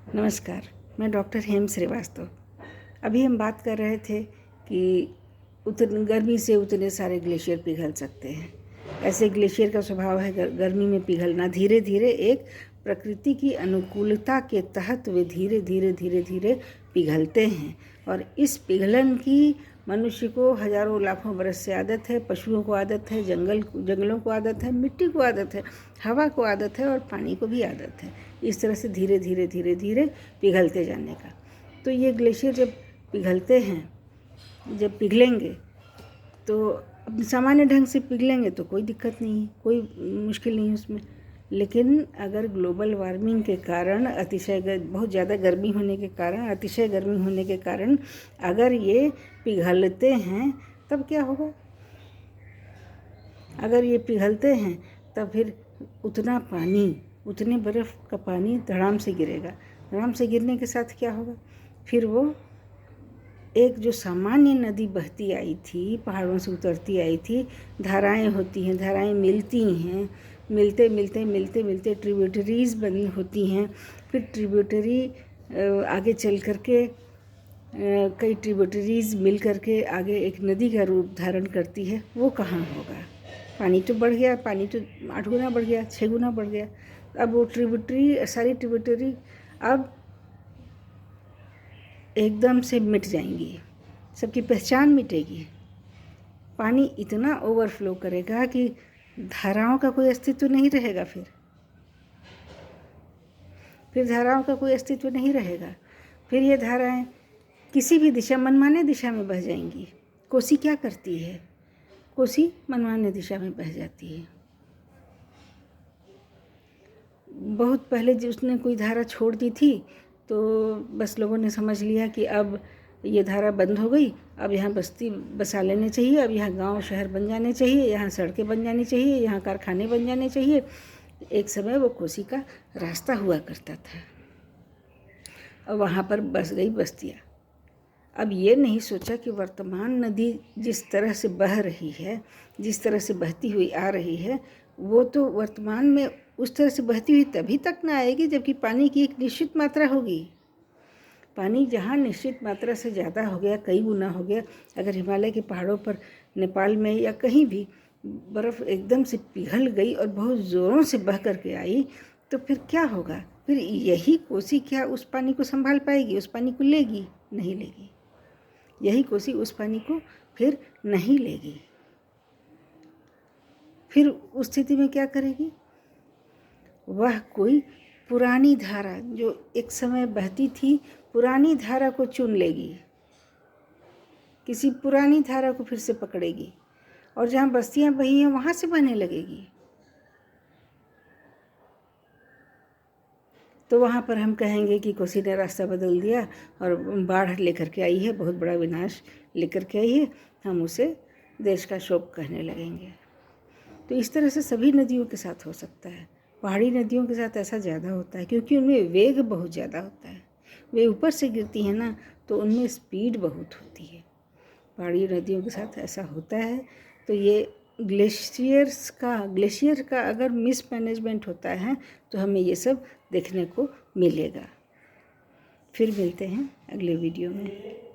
नमस्कार, मैं डॉक्टर हेम श्रीवास्तव। अभी हम बात कर रहे थे कि गर्मी से उतने सारे ग्लेशियर पिघल सकते हैं। ऐसे ग्लेशियर का स्वभाव है गर्मी में पिघलना। धीरे धीरे एक प्रकृति की अनुकूलता के तहत वे धीरे धीरे धीरे धीरे पिघलते हैं और इस पिघलन की मनुष्य को हजारों लाखों बरस से आदत है, पशुओं को आदत है, जंगलों को आदत है, मिट्टी को आदत है, हवा को आदत है और पानी को भी आदत है। इस तरह से धीरे धीरे धीरे धीरे पिघलते जाने का। तो ये ग्लेशियर जब पिघलते हैं, जब पिघलेंगे तो सामान्य ढंग से पिघलेंगे तो कोई दिक्कत नहीं है, कोई मुश्किल नहीं है उसमें। लेकिन अगर ग्लोबल वार्मिंग के कारण बहुत ज़्यादा गर्मी होने के कारण, अतिशय गर्मी होने के कारण अगर ये पिघलते हैं तब क्या होगा? अगर ये पिघलते हैं तब फिर उतने बर्फ़ का पानी धड़ाम से गिरेगा। धड़ाम से गिरने के साथ क्या होगा? फिर वो एक जो सामान्य नदी बहती आई थी, पहाड़ों से उतरती आई थी, धाराएं होती हैं, धाराएं मिलती हैं, मिलते मिलते मिलते मिलते ट्रिब्यूटरीज़ बनी होती हैं। फिर ट्रिब्यूटरी आगे चल कर के कई ट्रिब्यूटरीज़ मिल कर के आगे एक नदी का रूप धारण करती है। वो कहाँ होगा? पानी तो बढ़ गया, पानी तो 8 गुना बढ़ गया, 6 गुना बढ़ गया। अब वो सारी ट्रिब्यूटरी अब एकदम से मिट जाएंगी, सबकी पहचान मिटेगी। पानी इतना ओवरफ्लो करेगा कि धाराओं का कोई अस्तित्व नहीं रहेगा। फिर धाराओं का कोई अस्तित्व नहीं रहेगा। फिर ये धाराएं किसी भी दिशा, मनमाने दिशा में बह जाएंगी। कोसी क्या करती है? कोसी मनमाने दिशा में बह जाती है। बहुत पहले जो उसने कोई धारा छोड़ दी थी तो बस लोगों ने समझ लिया कि अब ये धारा बंद हो गई, अब यहाँ बस्ती बसा लेने चाहिए, अब यहाँ गांव शहर बन जाने चाहिए, यहाँ सड़कें बन जानी चाहिए, यहाँ कारखाने बन जाने चाहिए। एक समय वो कोसी का रास्ता हुआ करता था और वहाँ पर बस गई बस्तियाँ। अब ये नहीं सोचा कि वर्तमान नदी जिस तरह से बह रही है, जिस तरह से बहती हुई आ रही है, वो तो वर्तमान में उस तरह से बहती हुई तभी तक ना आएगी जबकि पानी की एक निश्चित मात्रा होगी। पानी जहाँ निश्चित मात्रा से ज़्यादा हो गया, कई गुना हो गया, अगर हिमालय के पहाड़ों पर, नेपाल में या कहीं भी बर्फ़ एकदम से पिघल गई और बहुत ज़ोरों से बह करके आई तो फिर क्या होगा? फिर यही कोसी क्या उस पानी को संभाल पाएगी? उस पानी को लेगी? नहीं लेगी। यही कोसी उस पानी को फिर नहीं लेगी। फिर उस स्थिति में क्या करेगी? वह कोई पुरानी धारा जो एक समय बहती थी, पुरानी धारा को चुन लेगी, किसी पुरानी धारा को फिर से पकड़ेगी और जहाँ बस्तियाँ बही हैं वहाँ से बहने लगेगी। तो वहाँ पर हम कहेंगे कि कोसी ने रास्ता बदल दिया और बाढ़ लेकर के आई है, बहुत बड़ा विनाश लेकर के आई है। हम उसे देश का शोक कहने लगेंगे। तो इस तरह से सभी नदियों के साथ हो सकता है। पहाड़ी नदियों के साथ ऐसा ज़्यादा होता है क्योंकि उनमें वेग बहुत ज़्यादा होता है। वे ऊपर से गिरती हैं ना, तो उनमें स्पीड बहुत होती है। पहाड़ी नदियों के साथ ऐसा होता है। तो ये ग्लेशियर का अगर मिसमैनेजमेंट होता है तो हमें ये सब देखने को मिलेगा। फिर मिलते हैं अगले वीडियो में।